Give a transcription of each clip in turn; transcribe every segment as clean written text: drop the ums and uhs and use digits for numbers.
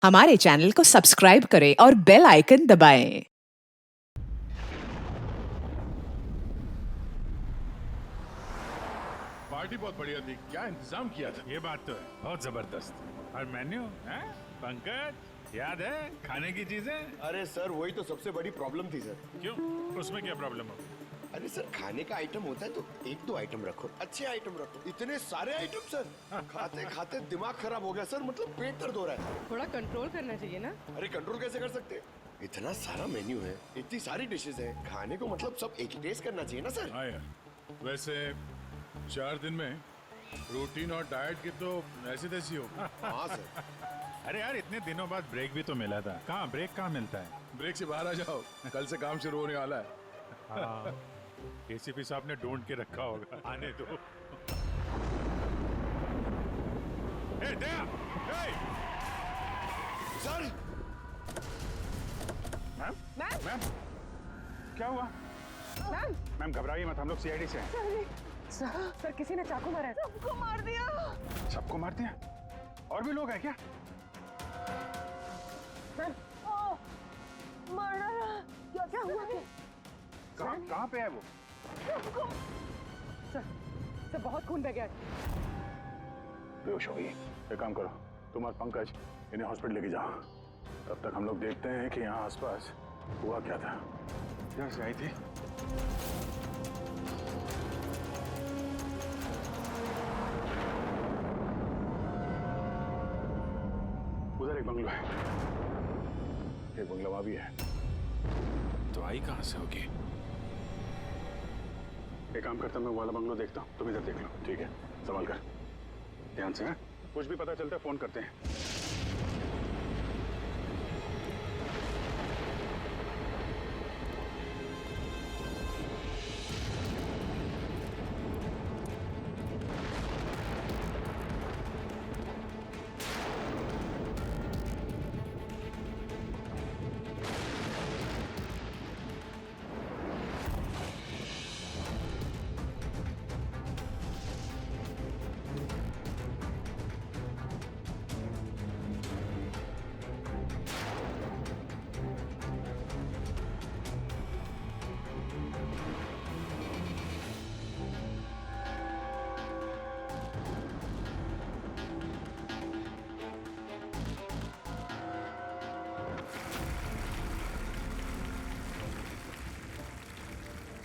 हमारे चैनल को सब्सक्राइब करें और बेल आइकन दबाएं। पार्टी बहुत बढ़िया थी, क्या इंतजाम किया था। ये बात तो है, बहुत जबरदस्त। और मेन्यू है पंकज, याद है खाने की चीजें? अरे सर वही तो सबसे बड़ी प्रॉब्लम थी सर। क्यों, उसमें क्या प्रॉब्लम हो? अरे सर खाने का आइटम होता है तो एक दो आइटम रखो, अच्छे आइटम रखो। इतने सारे आइटम सर, खाते खाते दिमाग खराब हो गया सर, मतलब पेट दर्द हो रहा है। थोड़ा कंट्रोल करना चाहिए ना। अरे कंट्रोल कैसे कर सकते, इतना सारा मेन्यू है, इतनी सारी डिशेस है, खाने को मतलब सब एक ही टेस्ट करना चाहिए ना सर। हाँ यार, वैसे 4 दिन में रूटीन और डाइट की तो ऐसी तैसी हो। हाँ सर। अरे यार, इतने दिनों बाद ब्रेक भी तो मिला था। कहाँ ब्रेक कहाँ मिलता है? ब्रेक से बाहर आ जाओ, कल से काम शुरू होने वाला है। हाँ, एसीपी साहब ने ढूंढ के रखा होगा, आने दो। ए, दया, ए! सर मैम, मैम, मैम, क्या हुआ? मैम, मैम घबराइए मत, हम लोग सीआईडी से हैं। सर किसी ने चाकू मारा है। सबको मार दिया। सबको मार दिया? और भी लोग हैं क्या? मैम, मार डाला। क्या हुआ? कहाँ पे है वो? सर बहुत खून बह गया। बेहोश हो गई। एक काम करो, तुम और पंकज इन्हें हॉस्पिटल लेके जाओ। तब तक हम लोग देखते हैं कि यहाँ आसपास हुआ क्या था। यहाँ से आई थी। उधर एक बंगलो है, एक बंगला वहां भी है। तो आई कहाँ से होगी? एक काम करता हूं, मैं वो वाला बंगलो देखता हूँ, तुम इधर देख लो, ठीक है? संभाल कर, ध्यान से। हैं, कुछ भी पता चलता है फोन करते हैं।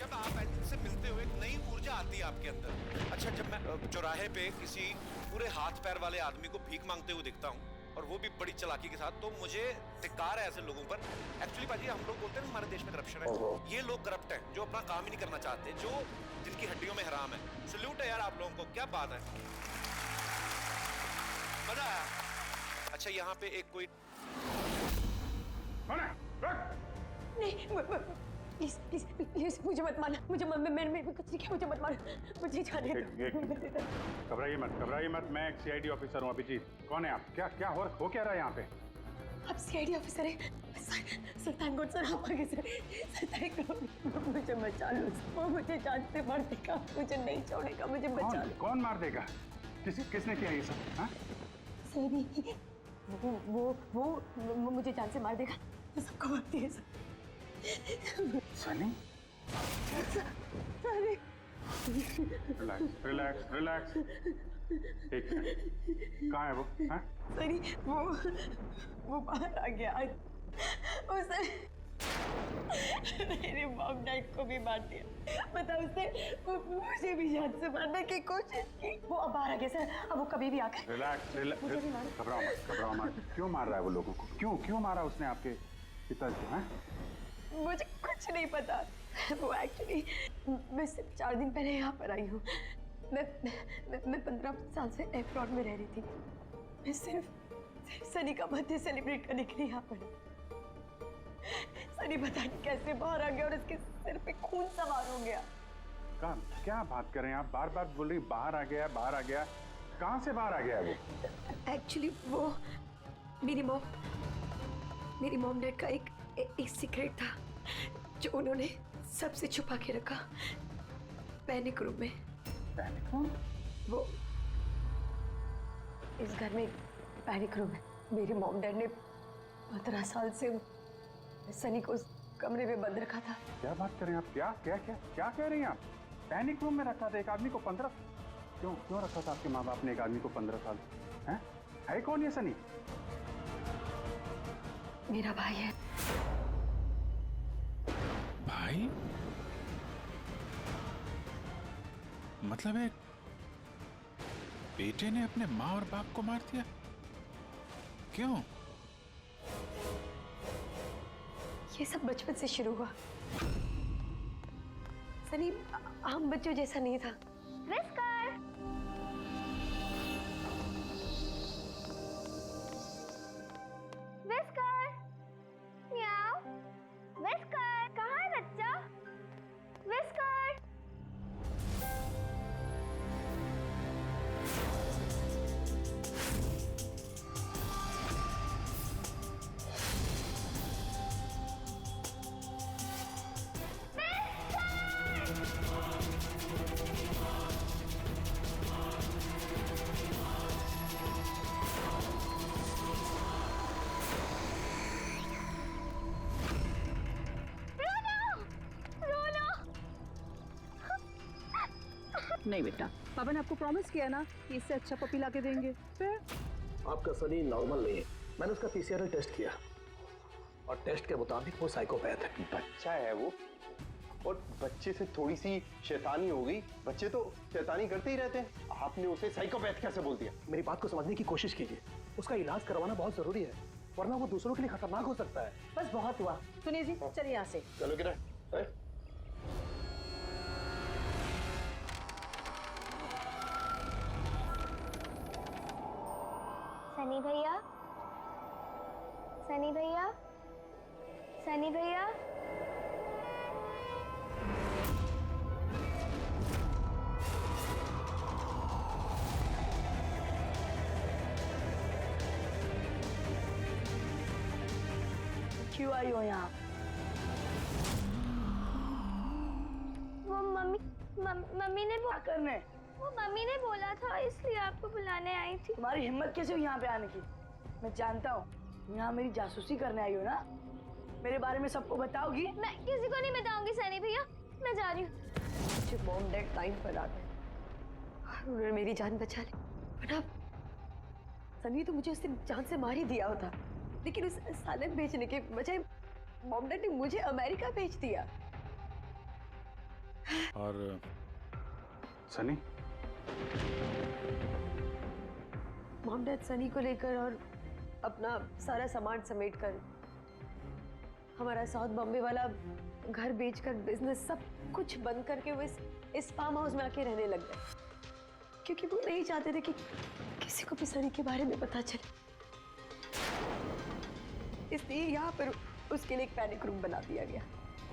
जब आप इनसे मिलते हो एक नई ऊर्जा आती है आपके अंदर। अच्छा, जब मैं चौराहे पे किसी पूरे हाथ पैर वाले आदमी को भीख मांगते हुए दिखता हूँ और वो भी बड़ी चालाकी के साथ, तो मुझे धिक्कार है ऐसे लोगों पर। एक्चुअली पाजी, हम लोग बोलते हैं हमारे देश में करप्शन है, ये लोग करप्ट हैं जो अपना काम ही नहीं करना चाहते, जो जिनकी हड्डियों में हराम है। सल्यूट है यार आप लोगों को, क्या बात है, मजा आया। अच्छा, यहाँ पे एक कोई नहीं, प्लीज मुझे मत मारना। मैंने कुछ नहीं किया, मुझे मत मारना, मुझे जाने दो। घबराइए मत, मैं एक सीआईडी ऑफिसर हूँ। अभिजीत, कौन है आप? क्या हो क्या रहा है यहाँ पे? आप सीआईडी ऑफिसर हैं? सर थैंक गॉड सर, आप आगे सर थैंक गॉड। मुझे बचा लो, वो मुझे जान से मार देगा, मुझे नहीं छोड़ेगा, मुझे बचा लो। कौन मार देगा? किसने किया ये सब? हाँ? सर वो मुझे जान से मार देगा, तो सबको मारती है सर। सनी? रिलैक्स। एक सेकंड, कहाँ है वो? हाँ? सरी वो बाहर आ गया आज। उसने मेरे मॉम डैड को भी मार दिया। पता उसने मुझे भी जान से मारने की कोशिश की। वो अब बाहर आ गया सर, अब वो कभी भी आकर रिलैक्स। मुझे भी मारो। घबराओ मत। क्यों मार रहा है वो लोगों को? क्यों मारा उसने आपके पिताजी को? हाँ? मुझे कुछ नहीं पता। वो एक्चुअली मैं सिर्फ 4 दिन पहले यहाँ पर आई हूँ। मैं 15 साल से एब्रॉड में रह रही थी। मैं सिर्फ सनी का बर्थडे सेलिब्रेट करने के लिए यहाँ पर। सनी पता नहीं कैसे बाहर आ गया और उसके सिर पे खून सवार हो गया। क्या बात कर रहे हैं आप? बार बोल रही बाहर आ गया। कहाँ से बाहर आ गया वो? एक्चुअली वो मेरी मॉम डैड का एक सीक्रेट था जो उन्होंने सबसे छुपा के रखा पैनिक रूम में। Panic room? वो इस घर में पैनिक रूम है। मेरे मॉम डैड ने 15 साल से सनी को उस कमरे में बंद रखा था। क्या बात कर रहे हैं आप? क्या क्या क्या क्या कह रही हैं आप? पैनिक रूम में रखा था एक आदमी को 15? क्यों क्यों रखा था आपके माँ बाप ने एक आदमी को 15 साल? है कौन ये सनी? मेरा भाई है। भाई? मतलब एक बेटे ने अपने माँ और बाप को मार दिया? क्यों? ये सब बचपन से शुरू हुआ। सनी आम बच्चों जैसा नहीं था। विस्कर! विस्कर! म्याऊ! विस्कर! कहाँ है बच्चा? विस्कर! नहीं बेटा, पापा ने आपको प्रॉमिस किया ना कि इससे अच्छा पपी ला के देंगे। फिर आपका सनी नॉर्मल नहीं है। मैंने उसका पीसीआर टेस्ट किया और टेस्ट के मुताबिक वो साइकोपैथ है। बच्चा है वो, और बच्चे से थोड़ी सी शैतानी हो गई। बच्चे तो शैतानी करते ही रहते हैं, आपने उसे साइकोपैथ कैसे बोल दिया? मेरी बात को समझने की कोशिश कीजिए। उसका इलाज करवाना बहुत जरूरी है, वरना वो दूसरों के लिए खतरनाक हो सकता है। बस बहुत हुआ। सुनिए जी, चलिए यहाँ से। चलो किरण। सनी भैया, सनी भैया, सनी भैया। क्यों आई हो यहाँ? वो मम्मी ने क्या करने? वो मम्मी ने बोला था, इसलिए आपको बुलाने आई थी। तुम्हारी हिम्मत कैसे हुई यहाँ पे आने की? मैं जानता हूँ यहाँ मेरी जासूसी करने आई हो ना। मेरे बारे में सबको बताओगी? मैं किसी को नहीं बताऊंगी सनी भैया, मैं जा रही हूँ। मुझे मॉम डैड टाइम पर आ गए और उन्होंने मेरी जान बचा ली। वरना सनी तो मुझे उस दिन जान से मार ही दिया होता, लेकिन उस सालन भेजने के बजाय मॉम डैड ने मुझे अमेरिका भेज दिया। और सनी? मॉम डैड सनी को लेकर और अपना सारा सामान समेटकर हमारा साउथ बॉम्बे वाला घर बेचकर बिजनेस सब कुछ बंद करके वो इस फार्म हाउस में आके रहने लग गए, क्योंकि वो नहीं चाहते थे कि किसी को भी सनी के बारे में पता चले। इसलिए यहाँ पर उसके लिए एक पैनिक रूम बना दिया गया।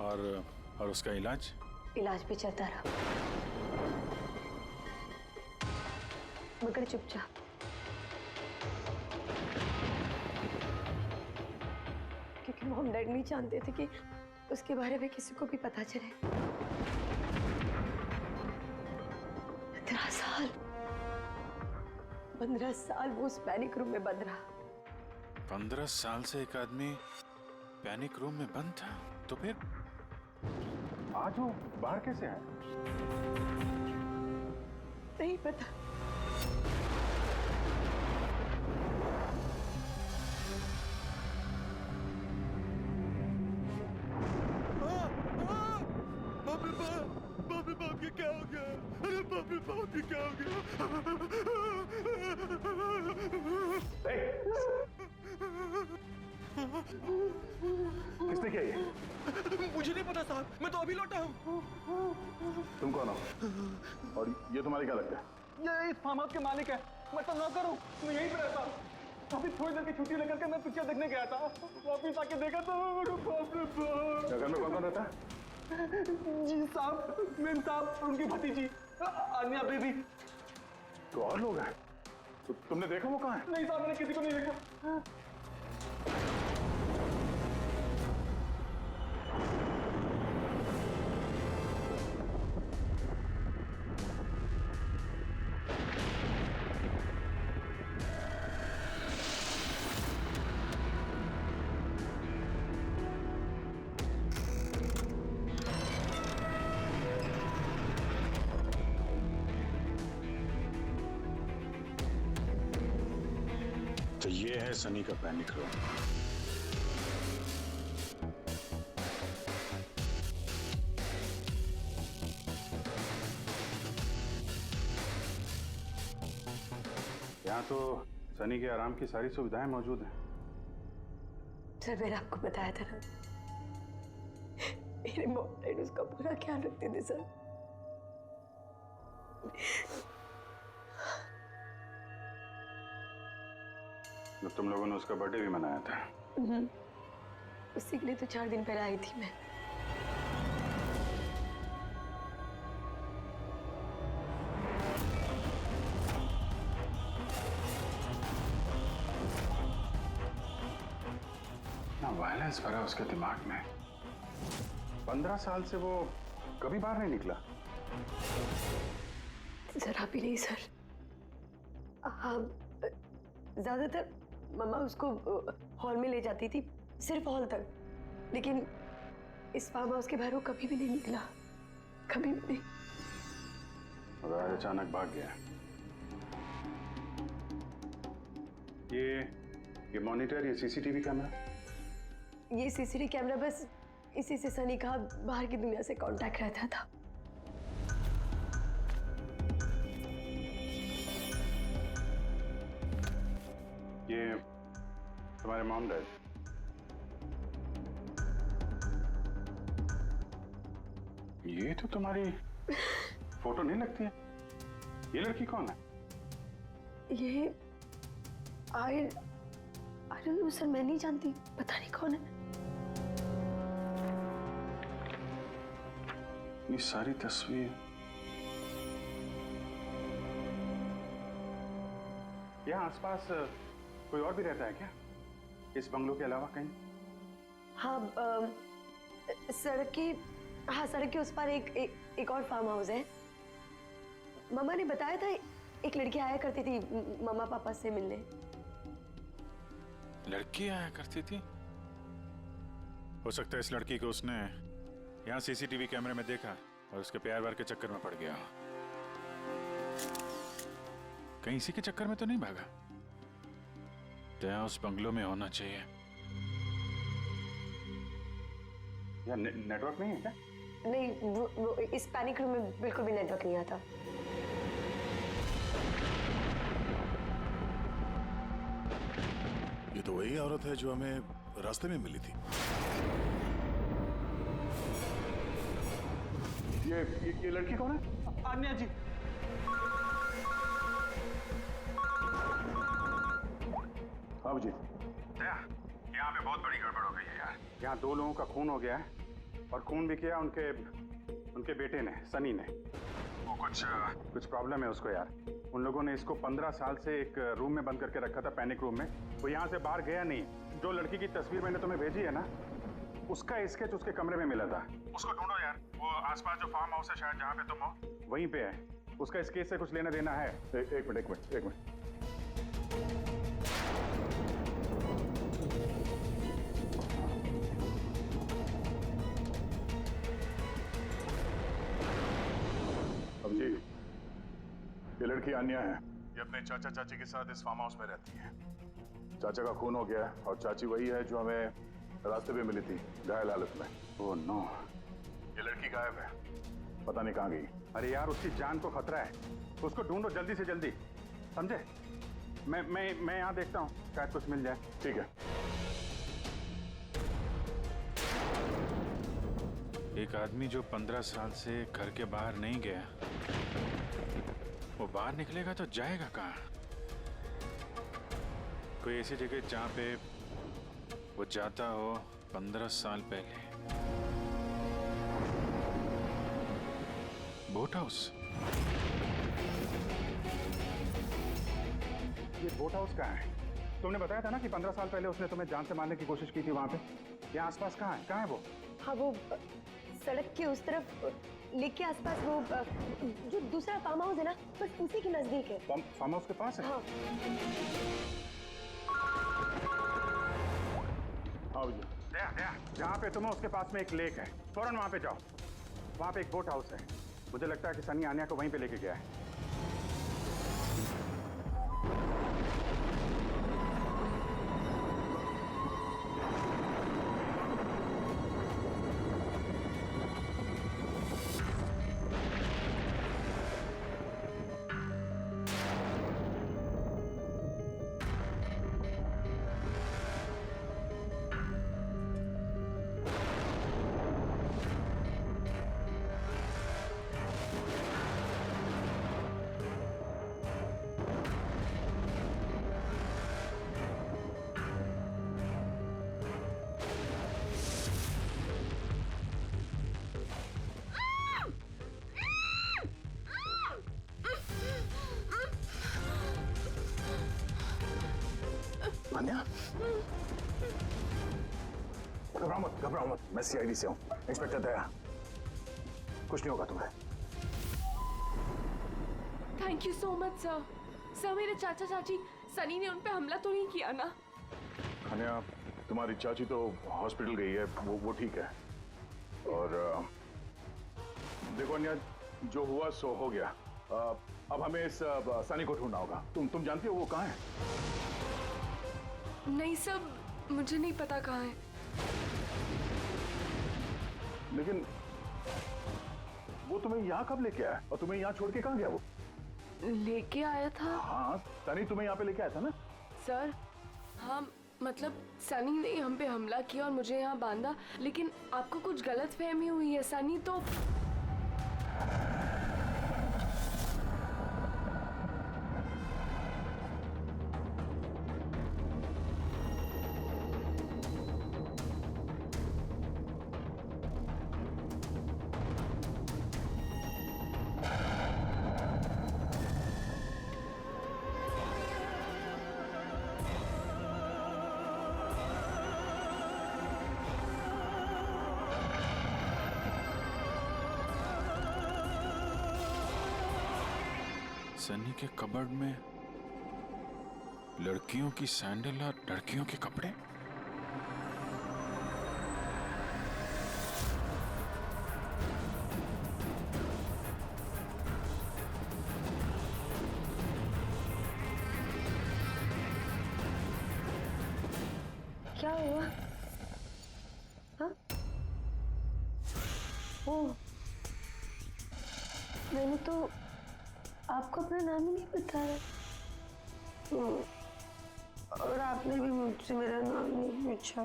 और उसका इलाज? इलाज भी चलता रहा, मगर चुपचाप। क्योंकि मॉम डैड नहीं जानते थे कि उसके बारे में किसी को भी पता चले। 15 साल वो उस पैनिक रूम में बंद रहा। 15 साल से एक आदमी पैनिक रूम में बंद था, तो फिर आज वो बाहर कैसे आए? नहीं पता। बाप के क्या हो गया? अरे बाप के क्या हो गया? किसने किया ये? मुझे नहीं पता साहब, मैं तो अभी लौटा हूँ। तुम कौन हो? और ये तुम्हारे क्या लगता है? ये इस फार्म हाउस के मालिक है। मैं तो नौकर हूँ, मैं यहीं पे रहता हूँ। अभी थोड़ी देर की छुट्टी लेकर के मैं पिक्चर देखने गया था, वापिस आके देखा तो घर में कौन कौन रहता है? जी साहब, मेम साहब, उनकी भतीजी अन्या बेबी। तो और लोग हैं? तो तुमने देखा वो कहाँ है? नहीं साहब, मैंने किसी को नहीं देखा। तो ये है सनी का पैनिक रूम। यहाँ तो सनी के आराम की सारी सुविधाएं मौजूद हैं। सर मैंने आपको बताया था ना, मेरे मॉम डैड उसका पूरा ख्याल रखते थे सर। जब तुम लोगों ने उसका बर्थडे भी मनाया था। उसी के लिए तो 4 दिन पहले आई थी मैं। ना वायलेंस भरा उसके दिमाग में। 15 साल से वो कभी बाहर नहीं निकला। जरा भी नहीं सर। हाँ, ज्यादातर मम्मा उसको हॉल में ले जाती थी, सिर्फ हॉल तक। लेकिन इस फार्म हाउस के बाहर वो कभी भी नहीं निकला, कभी भी नहीं। और आज अचानक भाग गया। ये मॉनिटर, ये सीसीटीवी कैमरा, ये सीसीटीवी कैमरा बस इसी से सनी का बाहर की दुनिया से कांटेक्ट रहता था। ये तुम्हारे मॉम डैड। ये तो तुम्हारी फोटो नहीं लगती है। ये लड़की कौन है? ये आई डोंट नो सर, मैं नहीं जानती, पता नहीं कौन है। ये सारी तस्वीर यहाँ आसपास कोई और भी रहता है क्या, इस बंगलो के अलावा कहीं? हाँ, सड़क के उस पार एक और फार्म हाउस है। मम्मा ने बताया था एक लड़की आया करती थी मम्मा पापा से मिलने। लड़की आया करती थी? हो सकता है इस लड़की को उसने यहाँ सीसीटीवी कैमरे में देखा और उसके प्यार वार के चक्कर में पड़ गया। कहीं इसी के चक्कर में तो नहीं भागा? दया उस बंगलो में होना चाहिए। यहाँ नेटवर्क नहीं है क्या? नहीं, वो इस पैनिक रूम में बिल्कुल भी नेटवर्क नहीं आता। ये तो वही औरत है जो हमें रास्ते में मिली थी। ये लड़की कौन है? आन्या जी। हाँ जी। यहाँ पे बहुत बड़ी गड़बड़ हो गई है यार। यहाँ 2 लोगों का खून हो गया है और खून भी किया उनके बेटे ने, सनी ने। वो कुछ प्रॉब्लम है उसको यार। उन लोगों ने इसको 15 साल से एक रूम में बंद करके रखा था, पैनिक रूम में। वो यहाँ से बाहर गया नहीं। जो लड़की की तस्वीर मैंने तुम्हें भेजी है ना, उसका स्केच उसके कमरे में मिला था। उसको ढूंढो यार। वो आसपास जो फार्म हाउस है शायद जहाँ पे तुम हो, वहीं पे है। उसका स्केच से कुछ लेना देना है। एक मिनट। अब जी, ये लड़की आन्या है। ये अपने चाचा चाची के साथ इस फार्म हाउस में रहती है। चाचा का खून हो गया है और चाची वही है जो हमें रास्ते पे मिली थी घायल हालत में। ओह नो, ये लड़की गायब है, पता नहीं कहाँ गई। अरे यार, उसकी जान को खतरा है। उसको ढूंढो जल्दी से जल्दी, समझे? मैं यहाँ देखता हूँ, शायद कुछ मिल जाए। ठीक है। एक आदमी जो 15 साल से घर के बाहर नहीं गया, वो बाहर निकलेगा तो जाएगा कहाँ? कोई ऐसी जगह जहाँ पे वो जाता हो 15 साल पहले। Boat house. ये बोट हाउस कहाँ है? तुमने बताया था ना कि 15 साल पहले उसने तुम्हें जान से मारने की कोशिश की थी वहाँ पे। यहाँ आसपास कहाँ है? कहाँ है वो? हाँ, वो सड़क के उस तरफ लेक के आसपास, वो जो दूसरा फार्म हाउस है ना, बस उसी के नजदीक है। फार्म हाउस के पास है? हाँ। हाँ भैया, जहाँ पे तुम हो उसके पास में एक लेक है, फौरन वहाँ पे जाओ। वहाँ पे एक बोट हाउस है। मुझे लगता है कि सनी आन्या को वहीं पे लेके गया है। अन्या घबराओ मत, मैं सीआईडी से हूँ, इंस्पेक्टर दया। कुछ नहीं होगा तुम्हें। Thank you so much sir. Sir मेरे चाचा चाची सनी ने उन पे हमला तो नहीं किया ना? अन्या तुम्हारी चाची तो हॉस्पिटल गई है, वो ठीक है। और देखो अन्या, जो हुआ सो हो गया। अब हमें इस सनी को ढूंढना होगा। तुम जानती हो वो कहाँ है? नहीं सर, मुझे नहीं पता कहाँ है। लेकिन वो तुम्हें यहाँ कब लेके आया और तुम्हें यहाँ छोड़ के कहाँ गया वो? लेके आया था। हाँ, सनी तुम्हें यहाँ पे लेके आया था ना? सर हाँ, मतलब सनी ने हम पे हमला किया और मुझे यहाँ बांधा, लेकिन आपको कुछ गलत फहमी हुई है। सनी तो सनी के कबर्ड में लड़कियों की सैंडल और लड़कियों के कपड़े। क्या हुआ? हाँ? ओह, मैंने तो आपको अपना नाम ही नहीं बताया। और आपने भी मुझसे मेरा नाम नहीं पूछा।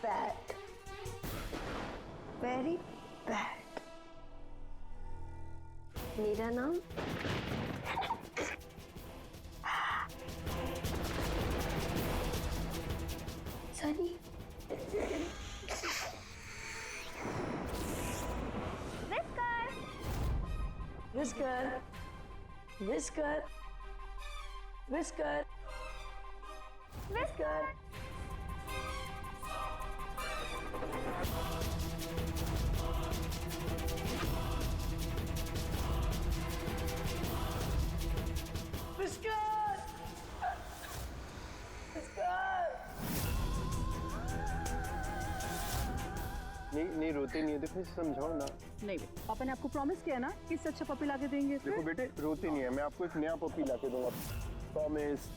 Bad, very bad. मेरा नाम Sunny. Whisker, whisker, whisker, whisker. Whisker, whisker. नहीं रोते नहीं है तो फिर समझाओ ना। नहीं बेटा, पापा ने आपको प्रॉमिस किया ना कि इससे अच्छा पपी लाके देंगे। देखो बेटे, रोते नहीं है, मैं आपको एक नया पपी लाके दूंगा, प्रॉमिस।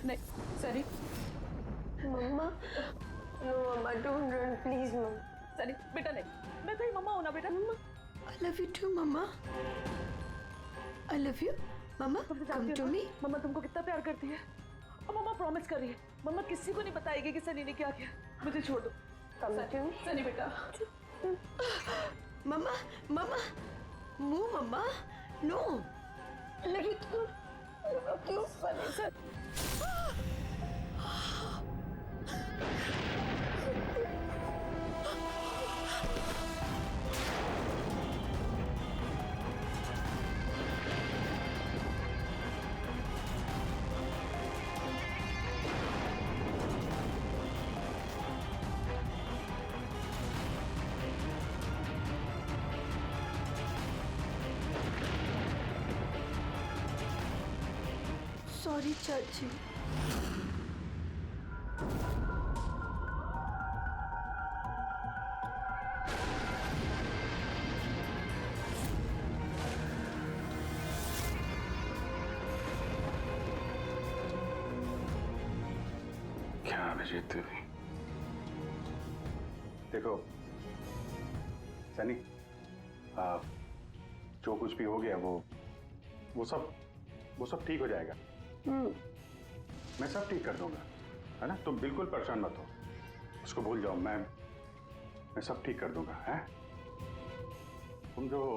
नहीं Sunny, mama, no mama, don't run please mama. Sunny बेटा नहीं, मैं तेरी मम्मा हूं ना बेटा। मम्मा I love you too mamma. I love you mamma, come to me। मम्मा तुमको कितना प्यार करती है और मम्मा प्रॉमिस कर रही है मम्मा किसी को नहीं बताएगी कि सनी ने क्या किया। मुझे छोड़ दो। Come to me। सनी बेटा। मम्मा, मम्मा, मुंह mama, no. I love you too। I love you Sunny sir. Sorry चाची। अजीत देवी, देखो सनी, जो कुछ भी हो गया वो सब ठीक हो जाएगा। मैं सब ठीक कर दूंगा, है ना? तुम बिल्कुल परेशान मत हो, उसको भूल जाओ। मैं सब ठीक कर दूंगा, है? तुम जो हो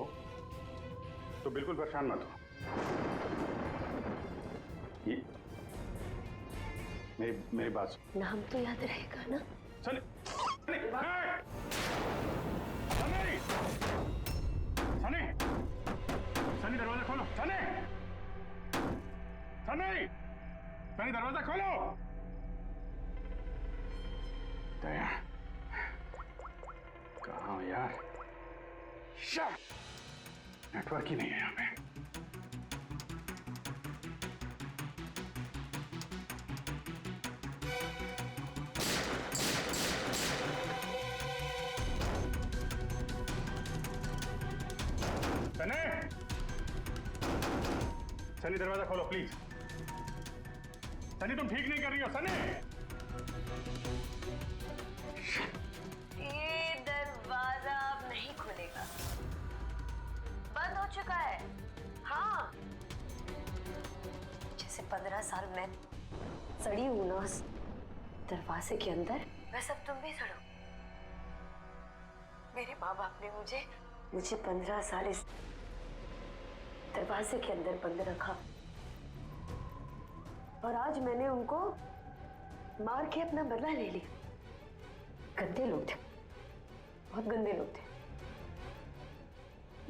तो बिल्कुल परेशान मत हो। ये मेरी बात सुन। नाम तो याद रहेगा ना? सनी, सनी, सनी, सनी, सनी दरवाजा खोलो। सनी, सनी, सनी दरवाजा खोलो। दया, कहाँ हो यार? नेटवर्क ही नहीं है यहाँ पे। सनी दरवाजा खोलो प्लीज। सनी तुम ठीक नहीं कर रही हो। सनी, ये दरवाजा अब नहीं खुलेगा, बंद हो चुका है। हाँ, जैसे 15 साल मैं सड़ी हूं ना उस दरवाजे के अंदर, वैसे अब तुम भी सड़ो। मेरे माँ बाप ने मुझे 15 साल इस दरवाजे के अंदर बंद रखा, और आज मैंने उनको मार के अपना बदला ले लिया। गंदे लोग थे, बहुत गंदे लोग थे,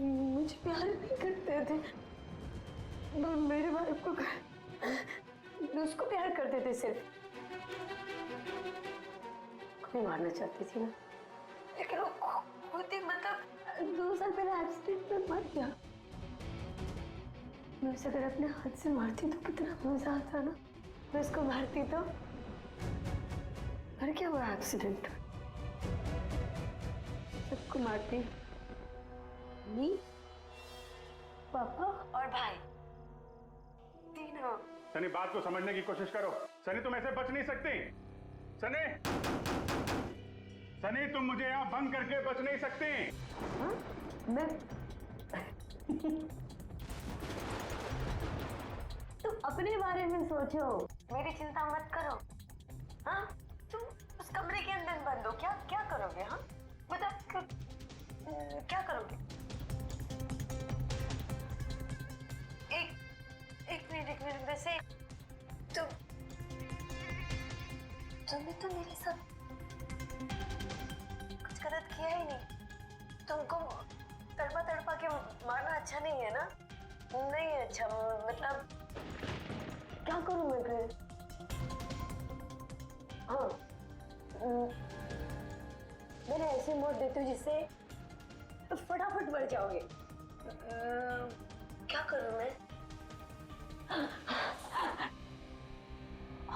मुझे प्यार नहीं करते थे। मेरे भाई को उसको प्यार करते थे, सिर्फ कोई मारना चाहती थी ना, लेकिन वो खुद ही मतलब 2 साल पहले एक्सीडेंट में मर गया। मैं उसे अगर अपने हाथ से मारती तो कितना मजा आता ना। मैं उसको मारती तो मर क्या हुआ एक्सीडेंट। सबको मारती, मम्मी, पापा और भाई, तीनों। सनी बात को समझने की कोशिश करो। सनी तुम ऐसे बच नहीं सकती। सनी, सनी तुम मुझे यहाँ बंद करके बच नहीं सकती। हाँ? मैं तुम अपने बारे में सोचो, मेरी चिंता मत करो। हाँ, तुम उस कमरे के अंदर बंद हो, क्या करोगे? हाँ बताओ, क्या करोगे? एक मिनट, वैसे तुमने तो मेरे साथ कुछ गलत किया ही नहीं। तुमको तड़पा के मारना अच्छा नहीं है ना? नहीं है अच्छा, मतलब क्या करूं मैं फिर? हाँ, मैंने ऐसे मौत देती हूँ जिससे फटाफट मर जाओगे। क्या करूं मैं?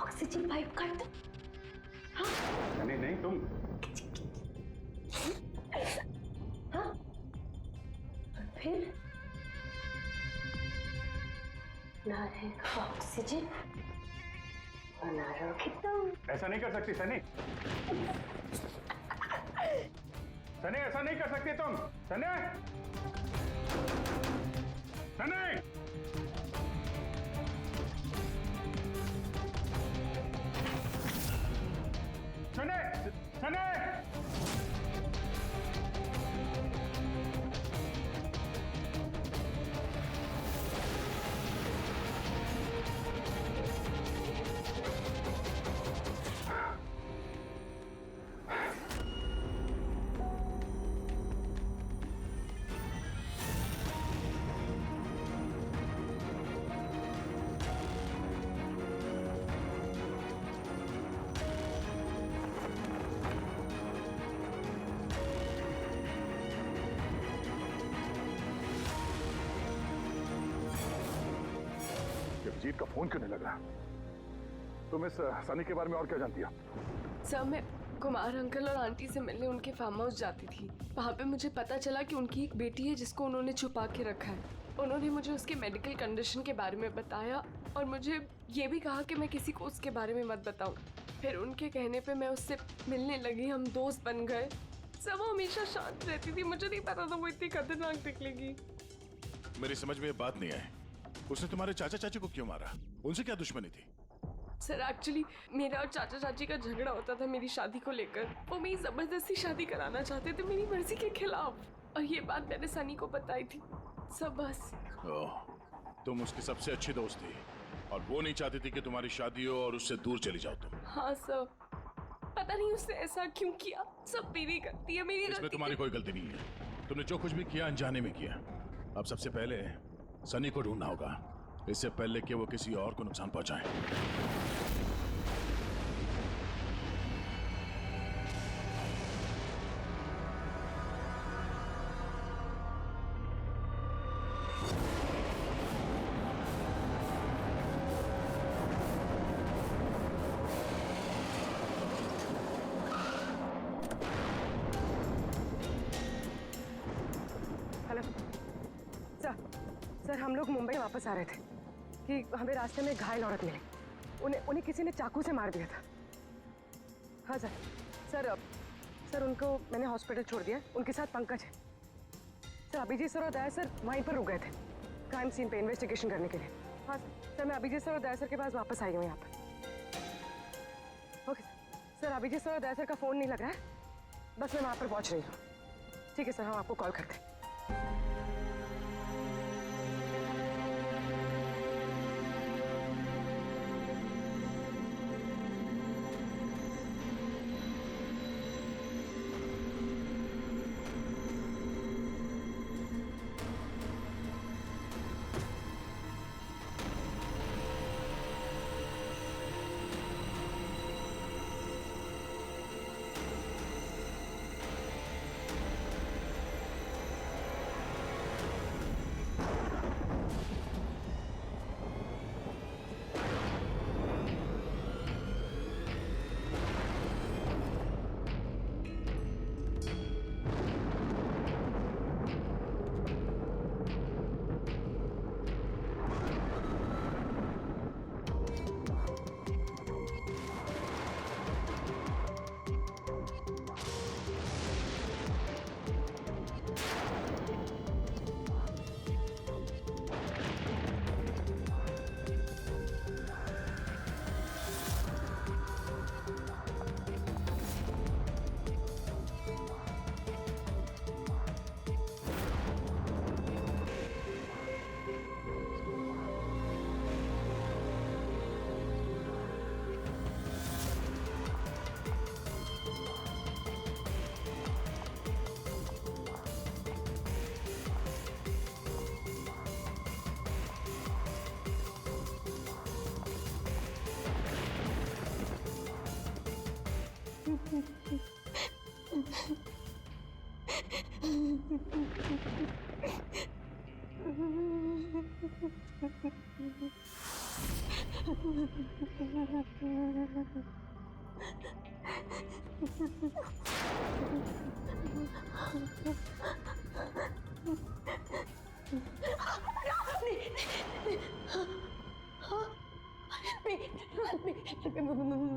ऑक्सीजन पाइप काट दो। हाँ? नहीं तुम। हाँ? फिर ना रहेगा ऑक्सीजन और ना रहोगे तुम। ऐसा नहीं कर सकती सनी। सनी ऐसा नहीं कर सकती तुम। सनी, सनी, सनी, सनी, जीत का फोन क्यों नहीं लग रहा? तुम इस सनी के बारे में और क्या जानती हो? सर, मैं कुमार अंकल और आंटी से मिलने उनके फार्म हाउस जाती थी। वहाँ पे मुझे पता चला कि उनकी एक बेटी है जिसको उन्होंने छुपा के रखा है। उन्होंने मुझे उसके मेडिकल कंडीशन के बारे में बताया और मुझे ये भी कहा कि मैं किसी को उसके बारे में मत बताऊं। फिर उनके कहने पे मैं उससे मिलने लगी, हम दोस्त बन गए। सब वो हमेशा शांत रहती थी, मुझे नहीं पता था वो इतनी खतरनाक निकलेगी। मेरी समझ में ये बात नहीं आई, उसने तुम्हारे चाचा चाची को क्यों मारा? उनसे क्या दुश्मनी थी? सर एक्चुअली मेरा और चाचा चाची का झगड़ा होता था मेरी शादी को लेकर। वो मेरी जबरदस्ती शादी कराना चाहते थे मेरी मर्जी के खिलाफ, और ये बात मैंने सनी को बताई थी। सब बस। तुम उसकी सबसे अच्छी दोस्त थी और वो नहीं चाहती थी कि तुम्हारी शादी हो और उससे दूर चली जाओ तुम। हाँ सर, पता नहीं उसने ऐसा क्यों किया। सब मेरी गलती है, मेरी इसमें गलती तुम्हारी कोई गलती नहीं है। तुमने जो कुछ भी किया अनजाने में किया। अब सबसे पहले सनी को ढूंढना होगा, इससे पहले कि वो किसी और को नुकसान पहुंचाए। हेलो सर, हम लोग मुंबई वापस आ रहे थे कि हमें रास्ते में घायल औरत मिली। उन्हें किसी ने चाकू से मार दिया था। हाँ सर उनको मैंने हॉस्पिटल छोड़ दिया। उनके साथ पंकज है। सर अभिजीत सर और दया सर वहीं पर रुक गए थे क्राइम सीन पे इन्वेस्टिगेशन करने के लिए। हाँ सर, मैं अभिजीत सर और दया सर के पास वापस आई हूँ यहाँ पर। ओके सर, अभिजीत सर और दया सर का फ़ोन नहीं लग रहा है, बस मैं वहाँ पर पहुँच रही हूँ। ठीक है सर, हम आपको कॉल करते हैं।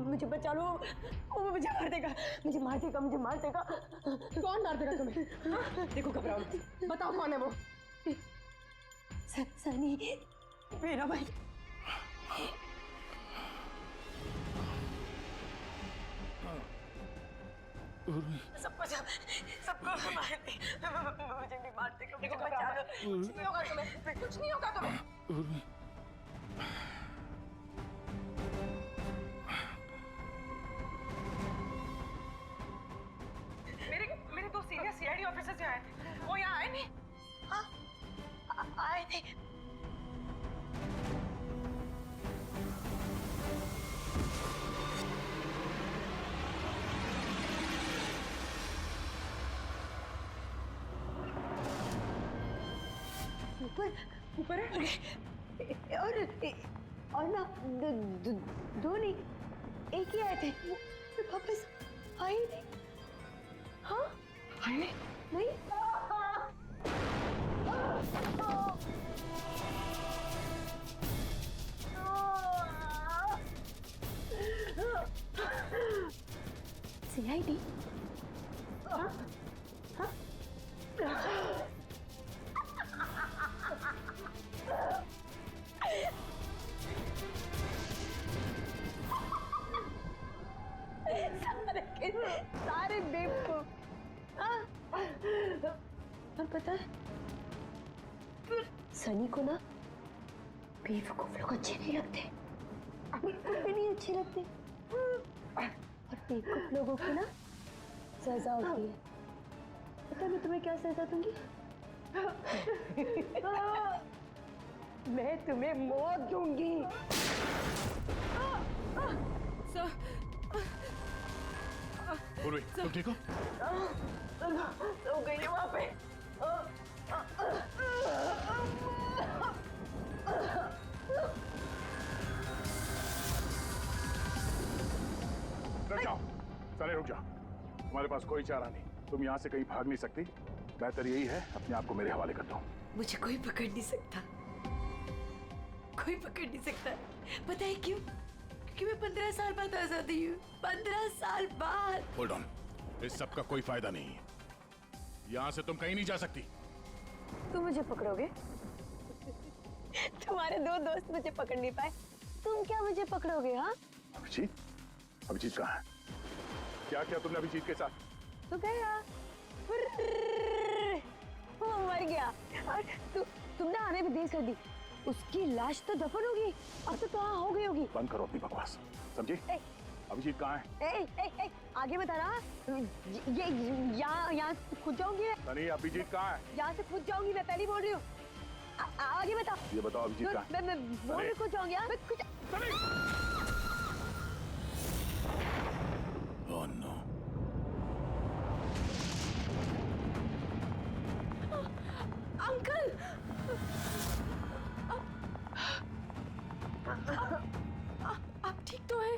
मुझे बचा लो, वो मुझे मार देगा, मुझे मार देगा, मुझे मार देगा। कौन मार देगा तुम्हें? हाँ? देखो घबराओ मत, बताओ कौन है वो? सनी, मेरा भाई। सबको मार दे, मुझे नहीं मार देगा, मुझे बचा लो। कुछ नहीं होगा तुम्हें, कुछ नहीं होगा तुम्हें। मेरे दो सीनियर सीआईडी ऑफिसर्स यहाँ आए थे, वो यहाँ आए नहीं? हाँ, आए थे। ऊपर है और ना दो नहीं, एक ही आए थे, वापस आए नहीं। हाँ, आए नहीं? नहीं। बताई नहीं? हाँ? हाँ? सारे बेवकूफ। और पता है सनी को ना बेवकूफ लोग अच्छे नहीं लगते, बिल्कुल भी नहीं अच्छे लगते। और बेवकूफ लोगों को ना सजा होती है। पता है मैं तुम्हें क्या सजा दूंगी? मैं तुम्हें मौत दूंगी। पूर्वी, तुम ठीक हो? सो गई है वहां पे। रुक जाओ, सारे रुक जाओ। तुम्हारे पास कोई चारा नहीं, तुम यहाँ से कहीं भाग नहीं सकती। बेहतर यही है अपने आप को मेरे हवाले कर दो। मुझे कोई पकड़ नहीं सकता, कोई पकड़ नहीं सकता। पता है क्यों? क्योंकि मैं 15 साल बाद आजादी हूँ। 15 साल बाद। होल्ड ऑन, इस सब का कोई फायदा नहीं है। यहाँ से तुम कहीं नहीं जा सकती। तुम मुझे पकड़ोगे? तुम्हारे दो दोस्त मुझे पकड़ नहीं पाए, तुम क्या मुझे पकड़ोगे? हाँ? अभिजीत, अभिजीत कहाँ है? क्या किया तुमने अभिजीत के साथ? तो गया, वो मर गया और तुमने आने भी देर कर दी। उसकी लाश तो दफन होगी, अब तो वहाँ हो गई होगी। बंद करो अपनी बकवास, समझी? अभिजीत कहाँ है? आगे बता रहा। ये यहाँ से कूद जाऊंगी। सनी, अभिजीत कहाँ है? यहाँ से कूद जाऊंगी, मैं पहले बोल रही हूँ। आगे बता। ये बताओ अभिजीत कहाँ है? मैं बोल रही कूद जाऊंगी। Oh no. अंकल, आप ठीक तो हैं?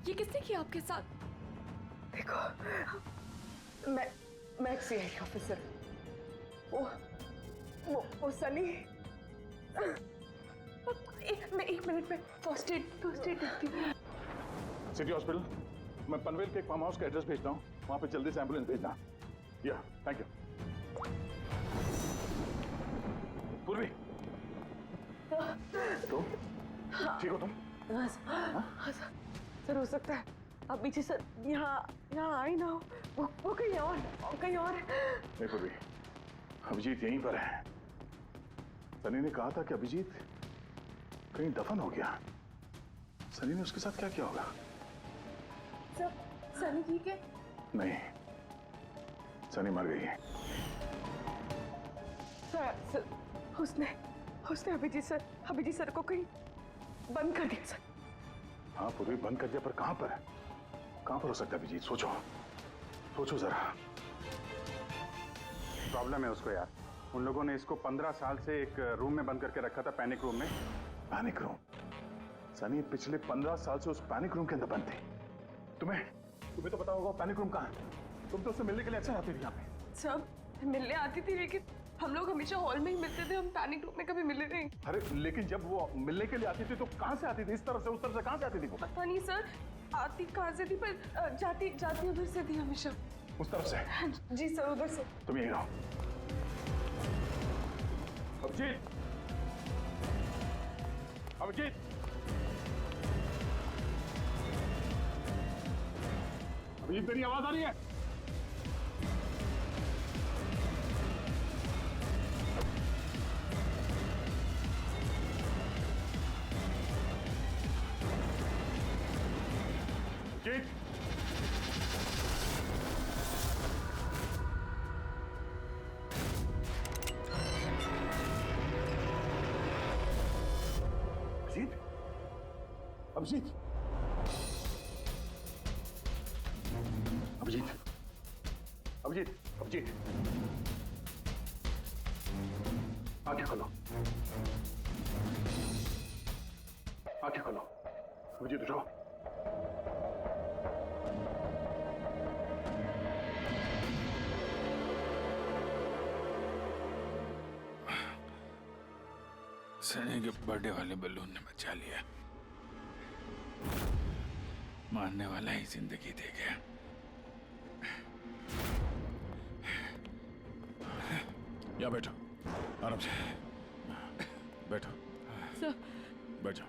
ये किसने किया आपके साथ? देखो, मैं एक सीआईडी ऑफिसर। वो सनी। मैं 1 मिनट में फर्स्ट एड देखती हूँ। सिटी हॉस्पिटल, मैं पनवेल के एक फार्म हाउस का एड्रेस भेजता हूँ, वहाँ पे जल्दी से एम्बुलेंस भेजना। या, थैंक यू। पूर्वी, तो ठीक हो तुम? हाँ सर, हो सकता है अब पीछे सर यहाँ आई ना हो, वो कहीं और नहीं पूर्वी, अभिजीत यहीं पर है। सनी ने कहा था कि अभिजीत कहीं दफन हो गया। सनी ने उसके साथ क्या किया होगा? सर, सनी ठीक है? नहीं, सनी मर गई है। सर, उसने अभिजीत सर को कहीं बंद कर दिया सर। हाँ पूर्वी, बंद कर दिया, पर कहाँ पर है? कहाँ पर हो सकता है अभिजीत? सोचो जरा। प्रॉब्लम है उसको यार। उन लोगों ने इसको 15 साल से एक रूम में बंद करके रखा था, पैनिक रूम में। Panic room? सनी पिछले 15 साल से उस पैनिक रूम के अंदर बंद थी। तुम्हें तो पता होगा पैनिक रूम कहाँ है। तुम तो उससे मिलने के लिए अक्सर आती थी यहाँ पे। सब मिलने आती थी, लेकिन हम लोग हमेशा हॉल में ही मिलते थे, हम पैनिक रूम में कभी मिले नहीं। अरे लेकिन जब वो मिलने के लिए आती थी तो कहाँ से आती थी? इस तरफ से, उस तरफ से, कहाँ से आती थी वो? पता नहीं सर, आती कहाँ से थी, पर जाती उधर से थी हमेशा। उस तरफ से? जी सर, उधर से। तुम यहीं रहो। अभिजीत, अभिजीत, अभिजीत, मेरी आवाज आ रही है? अभिजीत, अभिजीत, अभिजीत, अभिजीत, अभिजीत, आंखें खोलो, आंखें खोलो। अभिजीत उठो। सनी के बर्थडे वाले बलून ने बचा लिया, मारने वाला ही जिंदगी दे गया। यहाँ बैठो, आराम से बैठो। सर बैठ जाओ।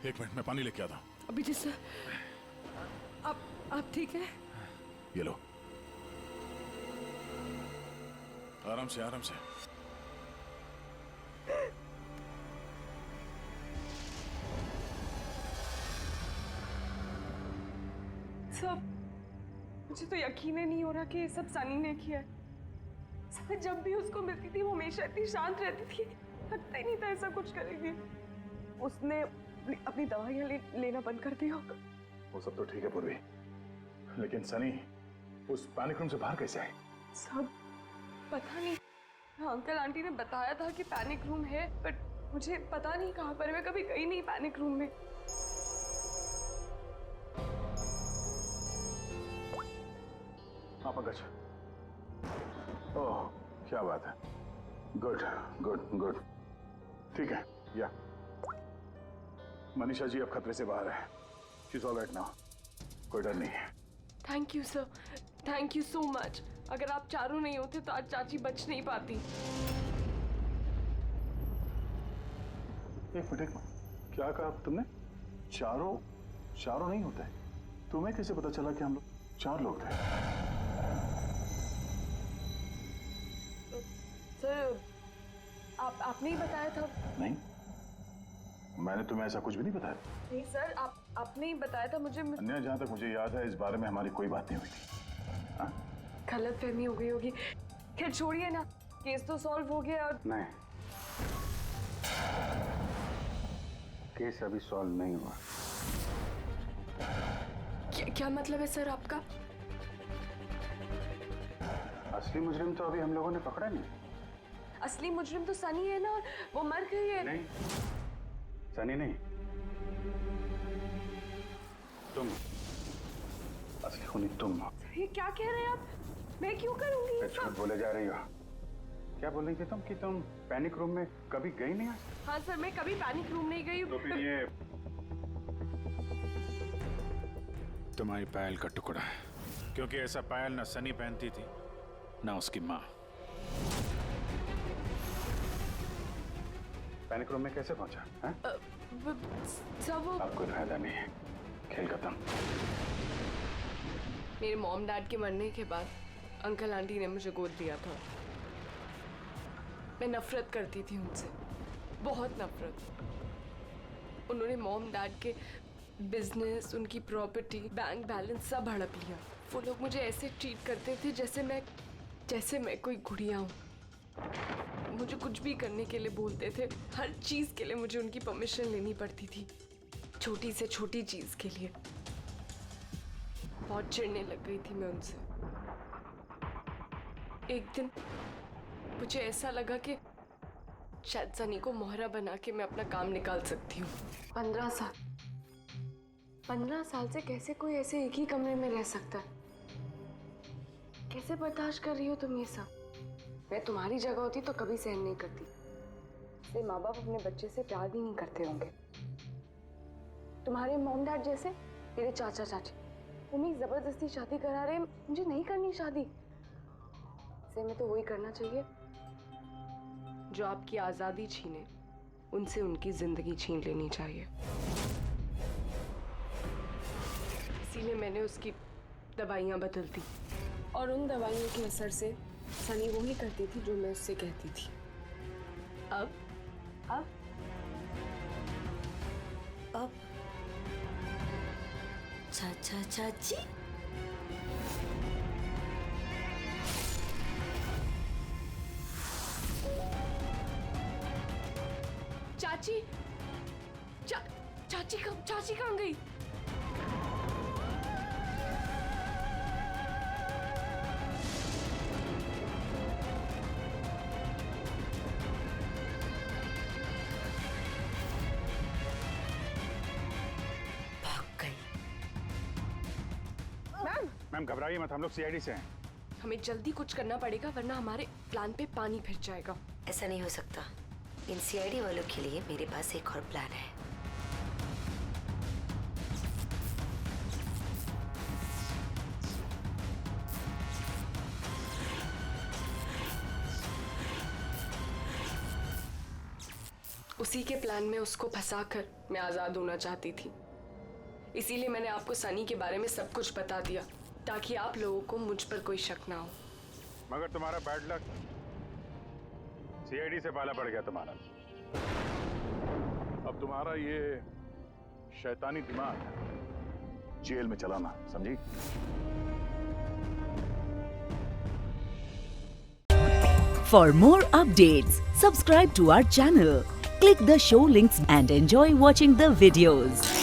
एक मिनट, मैं पानी लेके आता हूँ। अभिजीत सर, आप ठीक है? ये लो, आराम से आराम से। सब मुझे तो यकीन ही नहीं हो रहा कि ये सब सनी ने किया है। सर, जब भी उसको मिलती थी वो हमेशा इतनी शांत रहती थी, लगता ही नहीं था ऐसा कुछ करेगी। उसने अपनी दवाइयाँ लेना बंद कर दिया होगा। वो सब तो ठीक है पूर्वी, लेकिन सनी उस पैनिक रूम से बाहर कैसे आई? सब पता नहीं। हाँ, अंकल आंटी ने बताया था कि पैनिक रूम है, बट मुझे पता नहीं कहाँ पर। मैं कभी गई नहीं पैनिक रूम में। हाँ पंकज, ओह क्या बात है, गुड गुड गुड, ठीक है। या मनीषा जी अब खतरे से बाहर है, she is all right now, कोई डर नहीं है। Thank you sir, thank you so much. अगर आप चारों नहीं होते तो आज चाची बच नहीं पाती। एक मिनट, क्या कहा तुमने? चारों नहीं होते? तुम्हें कैसे पता चला कि हम लोग 4 लोग थे? सर, आपने ही बताया था। नहीं, मैंने तुम्हें ऐसा कुछ भी नहीं बताया। नहीं सर, आपने ही बताया था मुझे। अन्या, जहाँ तक मुझे याद है इस बारे में हमारी कोई बात नहीं हुई थी। हाँ? गलतफहमी हो गई होगी। खैर छोड़िए ना, केस तो सॉल्व हो गया। और नहीं, केस अभी सॉल्व नहीं हुआ। क्या मतलब है सर आपका? असली मुजरिम तो अभी हम लोगों ने पकड़ा नहीं। असली मुजरिम तो सनी है ना, और वो मर गई है। नहीं, सनी नहीं, तुम असली खूनी तुम हो। ये क्या कह रहे हैं आप? मैं क्यों करूंगी ये झूठ सब? बोले जा रही हो। क्या बोल रही थी तुम कि तुम पैनिक रूम में कभी गई नहीं? हाँ सर, मैं कभी पैनिक रूम नहीं गई। तो फिर ये तुम्हारी पायल का टुकड़ा है, क्योंकि ऐसा पायल ना सनी पहनती थी ना उसकी माँ। पैनिक रूम में कैसे पहुंचा है? सब वो अब कोई फायदा नहीं है, खेल खत्म। मेरे मॉम डैड के मरने के बाद अंकल आंटी ने मुझे गोद दिया था। मैं नफरत करती थी उनसे, बहुत नफरत। उन्होंने मॉम डैड के बिजनेस, उनकी प्रॉपर्टी, बैंक बैलेंस सब हड़प लिया। वो लोग मुझे ऐसे ट्रीट करते थे जैसे मैं कोई गुड़िया हूँ। मुझे कुछ भी करने के लिए बोलते थे, हर चीज़ के लिए मुझे उनकी परमिशन लेनी पड़ती थी, छोटी से छोटी चीज़ के लिए। बहुत चिढ़ने लग गई थी मैं उनसे। एक दिन मुझे ऐसा लगा कि शायद सनी को मोहरा बना के मैं अपना काम निकाल सकती हूँ। 15 साल से कैसे कोई ऐसे एक ही कमरे में रह सकता है? कैसे बर्दाश्त कर रही हो तुम ये सब? मैं तुम्हारी जगह होती तो कभी सहन नहीं करती। इसलिए माँ बाप अपने बच्चे से प्यार भी नहीं करते होंगे। तुम्हारे मॉम डैड जैसे मेरे चाचा चाची, वो मेरी जबरदस्ती शादी करा रहे। मुझे नहीं करनी शादी। इसे में तो वही करना चाहिए जो आपकी आजादी छीने, उनसे उनकी जिंदगी छीन लेनी चाहिए। इसीलिए मैंने उसकी दवाइयाँ बदल दी, और उन दवाइयों के असर से सनी वही करती थी जो मैं उससे कहती थी। अब चाचा चाची, चाची कहाँ गई? मैम घबराइए मत, हम लोग सीआईडी से हैं। हमें जल्दी कुछ करना पड़ेगा, वरना हमारे प्लान पे पानी फिर जाएगा। ऐसा नहीं हो सकता। इन सीआईडी वालों के लिए मेरे पास एक और प्लान है। उसी के प्लान में उसको फंसाकर मैं आजाद होना चाहती थी। इसीलिए मैंने आपको सनी के बारे में सब कुछ बता दिया, ताकि आप लोगों को मुझ पर कोई शक ना हो। मगर तुम्हारा बैड लक, सीआईडी से पाला पड़ गया तुम्हारा। अब तुम्हारा ये शैतानी दिमाग जेल में चलाना, समझी? For more updates, subscribe to our channel, click the show links and enjoy watching the videos.